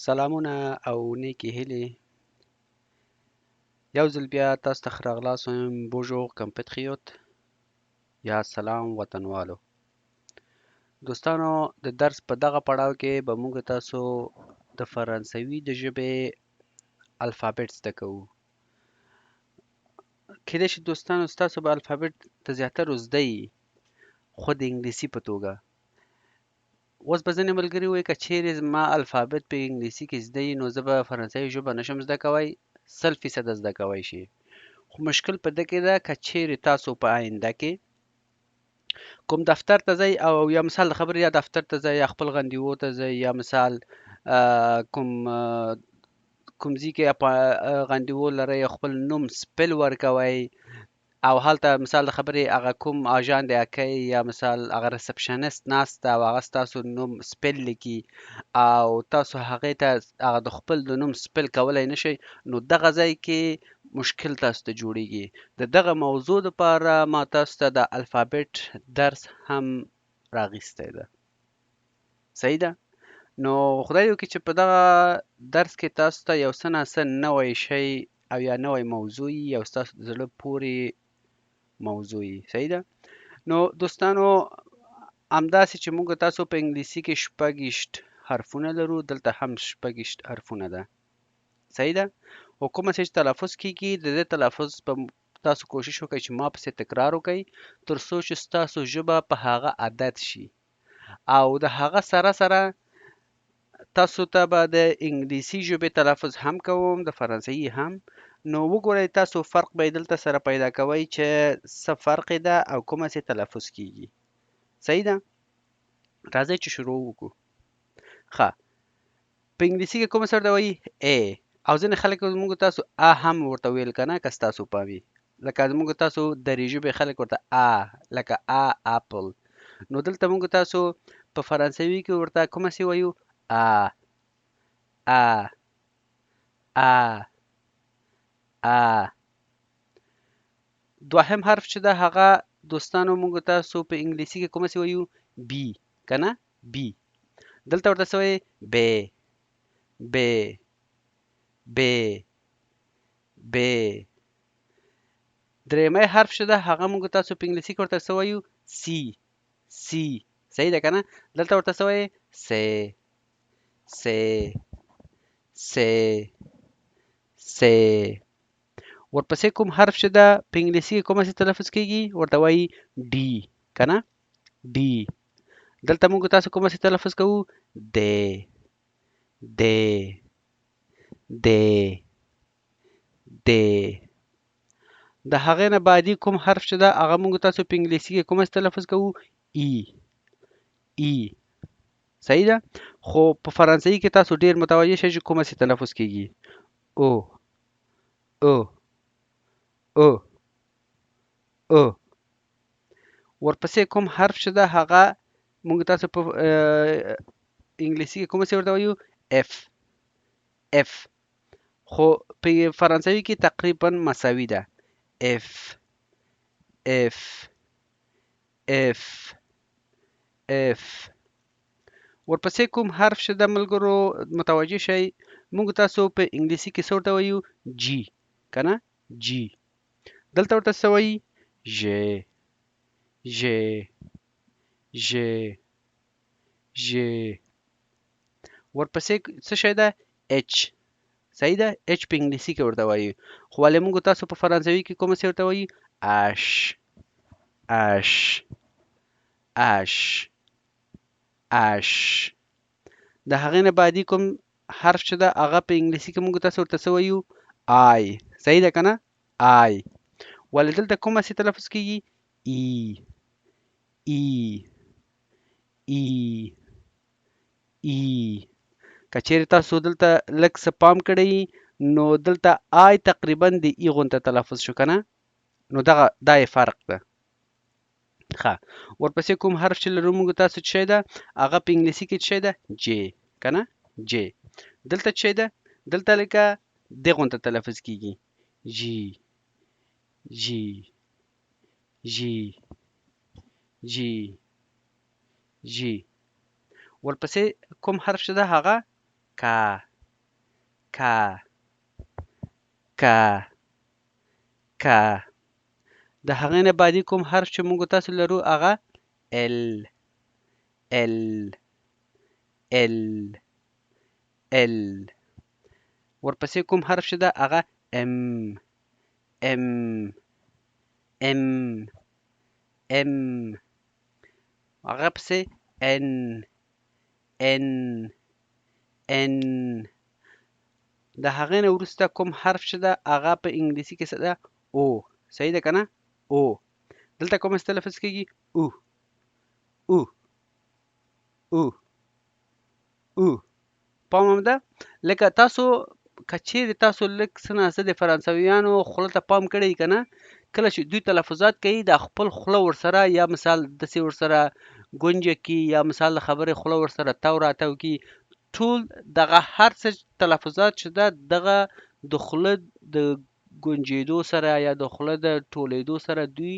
سلامونه او نیکې هیلې یو ځل بیا تاسو ته ښه راغلاست وایم. بونژور کمپټریوت یا سلام وطنوالو. دوستانو د درس په دغه پړاو کې به موږ تاسو د فرانسوي د ژبې الفابet زده کوو. کېدای شي دوستانو ستاسو به الفابet د زیاترو زده وي، خو د انګلیسي په توګه. اوس به ځینې ملګري وایي که چیرې زما الفابet په انګلیسي کې زده وي نو زه به فرانسوي ژبه نشم زده کوی. 100% زده کوی شي، خو مشکل په ده کې ده که چیرې تاسو په آینده کې کوم دفتر ته ځئ او یا مثال د خبرې یا دفتر ته ځئ یا خپل غندیو ته ځئ یا مثال کوم ځای کې غندیو لرئ یا خپل نوم سپل ورکوئ او هلته مثال د خبرې هغه کوم اجان دی اکی یا مثال هغه ریسپشنست ناست ده او هغه ستاسو نوم سپل لیکي او تاسو هغې ته هغه د خپل د نوم سپل کولی نشئ، نو دغه ځای کې مشکل تاسو ته جوړیږي. د دغه موضوع دپاره ما تاسو ته د الفابet درس هم راغیستی ده. صحیح ده؟ نو خدای وکړي چې په دغه درس کې تاسو ته یو څه ناڅه نوی شی او یا نوی موضوع او ستاسو د زړه پورې موضوع. صحیح ده؟ نو دوستانو همداسې چې موږ تاسو په انګلیسي کې 26 حرفونه لرو، دلته هم 26 حرفونه ده. صحیح ده؟ او کومه چې تلفظ کیږي د دې تلفظ په تاسو کوشش وکړئ چې ما پسې تکرار وکړئ تر څو چې ستاسو ژبه په هغه عادت شي، او د هغه سره سره تاسو ته به د انګلیسي ژبې تلفظ هم کوم، د فرانسوي هم. نو وګورئ تاسو فرق به یې دلته سره پیدا کوئ چې څه فرق ده او کومه چې تلفظ کیږي. صحیح ده؟ راځئ چې شروع وکړو. ښه، په انګلیسي کې کومه سره ته وایي ا، او ځینې خلک موږ تاسو ا هم ورته ویل که نه، که ستاسو پام وي، لکه موږ تاسو دري ژبې خلک ورته ا، لکه ا اپل. نو دلته موږ تاسو په فرانسوي کې ورته کومه سي وایو ا ا ا ا. دوهم حرف چې ده هغه دوستانو موږ تاسو په انګلیسي کې کومه سي وایو بی، که نه بی. دلته ورته څه وایي ب ب ب ب. درېیمی حرف چې ده هغه موږ تاسو په انګلیسي کې ورته څه وایو سی سی. صحیح ده که نه؟ دلته ورته څه وایي سه سه سه سه. ورپسې کوم حرف چې ده په انګلیسي کې کومه سي تلفظ کیږي ورته وایي ډي، که نه ډي. دلته موږ تاسو کومه سي تلفظ کوو د د د د. د هغې نه بعدي کوم حرف چې ده هغه موږ تاسو په انګلیسي کې کومه سي تلفظ کوو ای ای. صحیح ده؟ خو په فرانسوي کې تاسو ډیر متوجه شئ چې کومه سي تلفظ کیږي او او او او. ورپسې کوم حرف چې ده هغه موږ تاسو په انګلیسي کې کومه سي ورته وایو اف اف. خو په فرانسوي کې تقریبا مساوي ده اف اف اف اف. ورپسې کوم حرف چې د ملګرو متوجه شئ موږ تاسو په انګلیسي کې څه ورته وایو جی، که نه جی. دلته ورته څه وایي ژ ژ ژ ژ. ورپسې څه شی ده اچ. صحیح ده؟ اچ په انګلیسي کې ورته وایي، خو ولې موږ تاسو په فرانسوي کې کومه سي ورته وایي اش اش اش اش. د هغې نه بعدي کوم حرف چې ده هغه په انګلیسي کې موږ تاسو ورته څه وایو آی. صحیح ده که نه آی. ولې دلته کومه سي تلفظ کیږي ای ای ای ای. که چیرې تاسو دلته لږ څه پام کړئ نو دلته آی تقریبا د ای غونته تلفظ شو که نه، نو دغه دا یې فرق ده. ښه، ورپسې کوم حرف چې لرو موږ تاسو څه شی ده هغه په انګلیسي کې څه شی ده جې، که نه جې. دلته څه شی ده دلته لکه د غونته تلفظ کیږي جی جی جی جی جی. ورپسې کوم حرف چې ده هغه کا کا کا کا د هغې نه بعدي کوم حرف چې موږ تاسو لرو هغه ال ال ال ال ورپسې کوم حرف چې ده هغه ام ام ام ام هغه پسې ان ان ان د هغې نه وروسته کوم حرف چې ده هغه په انګلیسي کې څه ده او صحیح ده که نه او دلته کوم تلفظ کېږي او او او او پام هم ده لکه تاسو که چیرې تاسو لږ څه ناڅه د فرانسویانو خوله ته پام کړی که نه کله چې دوی تلفظات کوي د خپل خوله ورسره یا مثال داسې ورسره ګونجه کي یا مثال د خبرې خوله ورسره تاو راتاو کي ټول دغه هر څه تلفظات چې ده دغه د خوله د ګونجېدو سره یا د خوله د ټولېدو سره دوی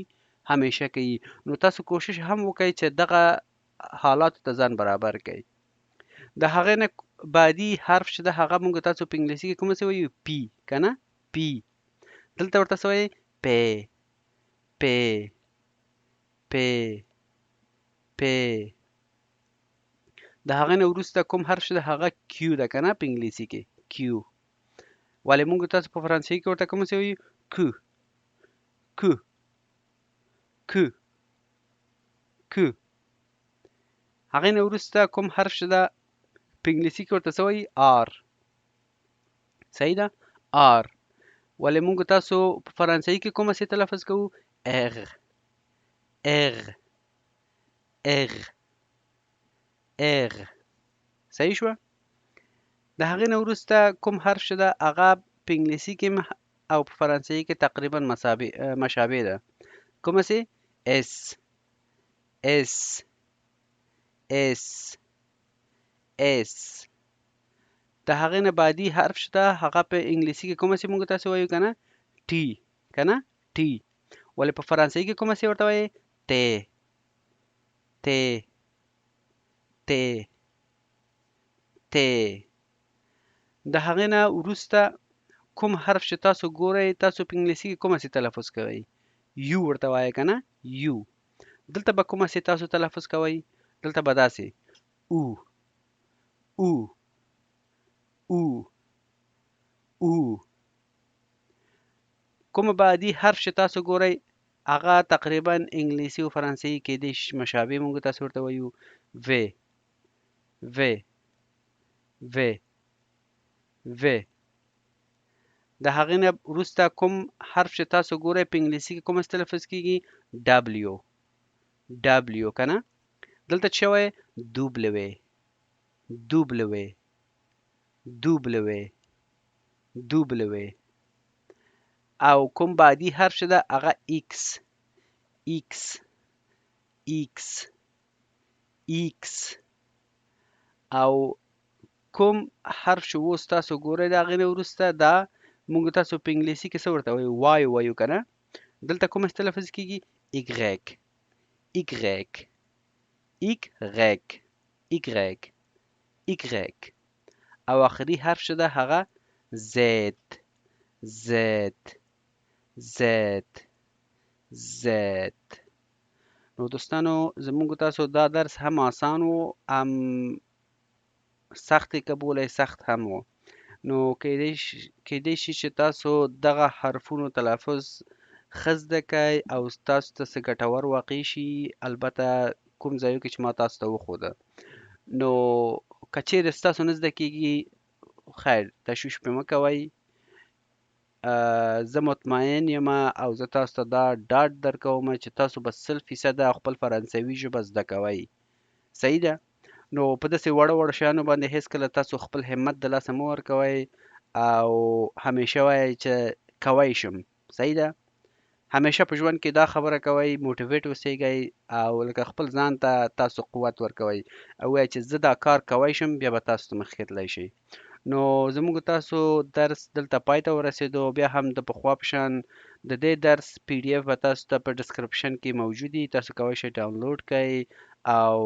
همیشه کوي نو تاسو کوشش هم وکړئ چې دغه حالاتو ته ځان برابر کړئ د هغې نه بعدي حرف چې ده هغه موږ تاسو په انګلیسي کې کوم څه وایو پی که نه پی دلته ورته څه وایي پی پی پی پی د هغې نه وروسته کوم حرف چې ده هغه کیو ده که نه په انګلیسي کې کیو ولې موږ تاسو په فرانسوي کې ورته کوم څه وایو کو کو کو کو هغې نه وروسته کوم حرف چې ده په انګلیسي کې ورته څه وایي آر صحیح ده آر ولې موږ تاسو په فرانسوي کې کومه سي تلفظ کوو اغ اغ اغ اغ صحیح شوه د هغې نه وروسته کوم حرف چې ده هغه په انګلیسي کې او په فرانسوي کې تقریبا مشابه ده کومه سي اس اس اس اس د هغې نه بعدي حرف چې ده هغه په انګلیسي کې کومه سي موږ تاسو وایو که نه ټي که نه ټي ولې په فرانسوي کې کومه سي ورته وایي تی تی تی تی د هغې نه وروسته کوم حرف چې تاسو ګورئ تاسو په انګلیسي کې کومه سي تلفظ کوئ یو ورته وایه که نه یو دلته به کومه سي تاسو تلفظ کوئ دلته به داسې او او او او کوم بعدي حرف چې تاسو ګورئ هغه تقریبا انګلیسي او فرانسوي کېدای شي مشابه موږ تاسو ورته وایو و و و و د هغې نه وروسته کوم حرف چې تاسو ګورئ په انګلیسي کې کوم تلفظ کېږي ډبلیو ډبلیو که نه دلته څه وایي دوبلوې دوبلوې دوبلوې دوبلوې او کوم بعدي حرف چې ده هغه ایکس ایکس ایکس ایکس او کوم حرف چې اوس تاسو ګورئ د هغې نه وروسته دا موږ تاسو په انګلیسي کې څه ورته وایو وای وایو که نه دلته کوم تلفظ کېږي ایګریک ایګریک ایګریک ایګریک ایګریک او آخري حرف چې ده هغه زد زد زد زد نو دوستانو زموږ تاسو دا درس هم آسان و هم سخت قبولی سخت هم و نو کېدای شي چې تاسو دغه حرفونو تلفظ ښه زده کئ او تاسو ته څه ګټور واقع شي البته کوم ځایو کې چې ما تاسو ته وښوده نو که چیرې ستاسو نه زده کېږي خیر تشویش پرې مه کوئ زه مطمئن یم او زه تاسو ته دا ډاډ درکوم چې تاسو به 100% خپل فرانسوي ژبه زده کوئ صحیح ده نو په داسې وړو شیانو باندې هیڅکله تاسو خپل همت د لاسه مه ورکوئ او همیشه وایئ چې کوی شم صحیح ده همیشه په ژوند کې دا خبره کوئ موټیویټ اوسیږئ او لکه خپل ځان ته تاسو قوت ورکوئ او وایئ چې زه دا کار کوی شم بیا به تاسو ته مخکې تللی شئ نو زموږ تاسو درس دلته پای ته ورسېدو بیا هم د پخوا په شان د دې درس پی ډي اف به تاسو ته په ډسکرپشن کې موجود دي تاسو کولی شئ ډاونلوډ کړئ او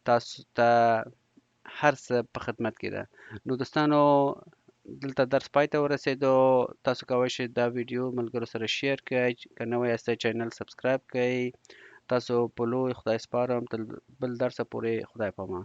تاسو ته هر څه په خدمت کې ده نو دوستانو دلته درس پای ته ورسېدو. تاسو کولی شئ دا ویډیو ملګرو سره شیر کړئ. که نوی یاستئ چینل سبسکرایب کړئ. تاسو په لوی خدای سپارم. تل بل درسه پورې خدای پامان.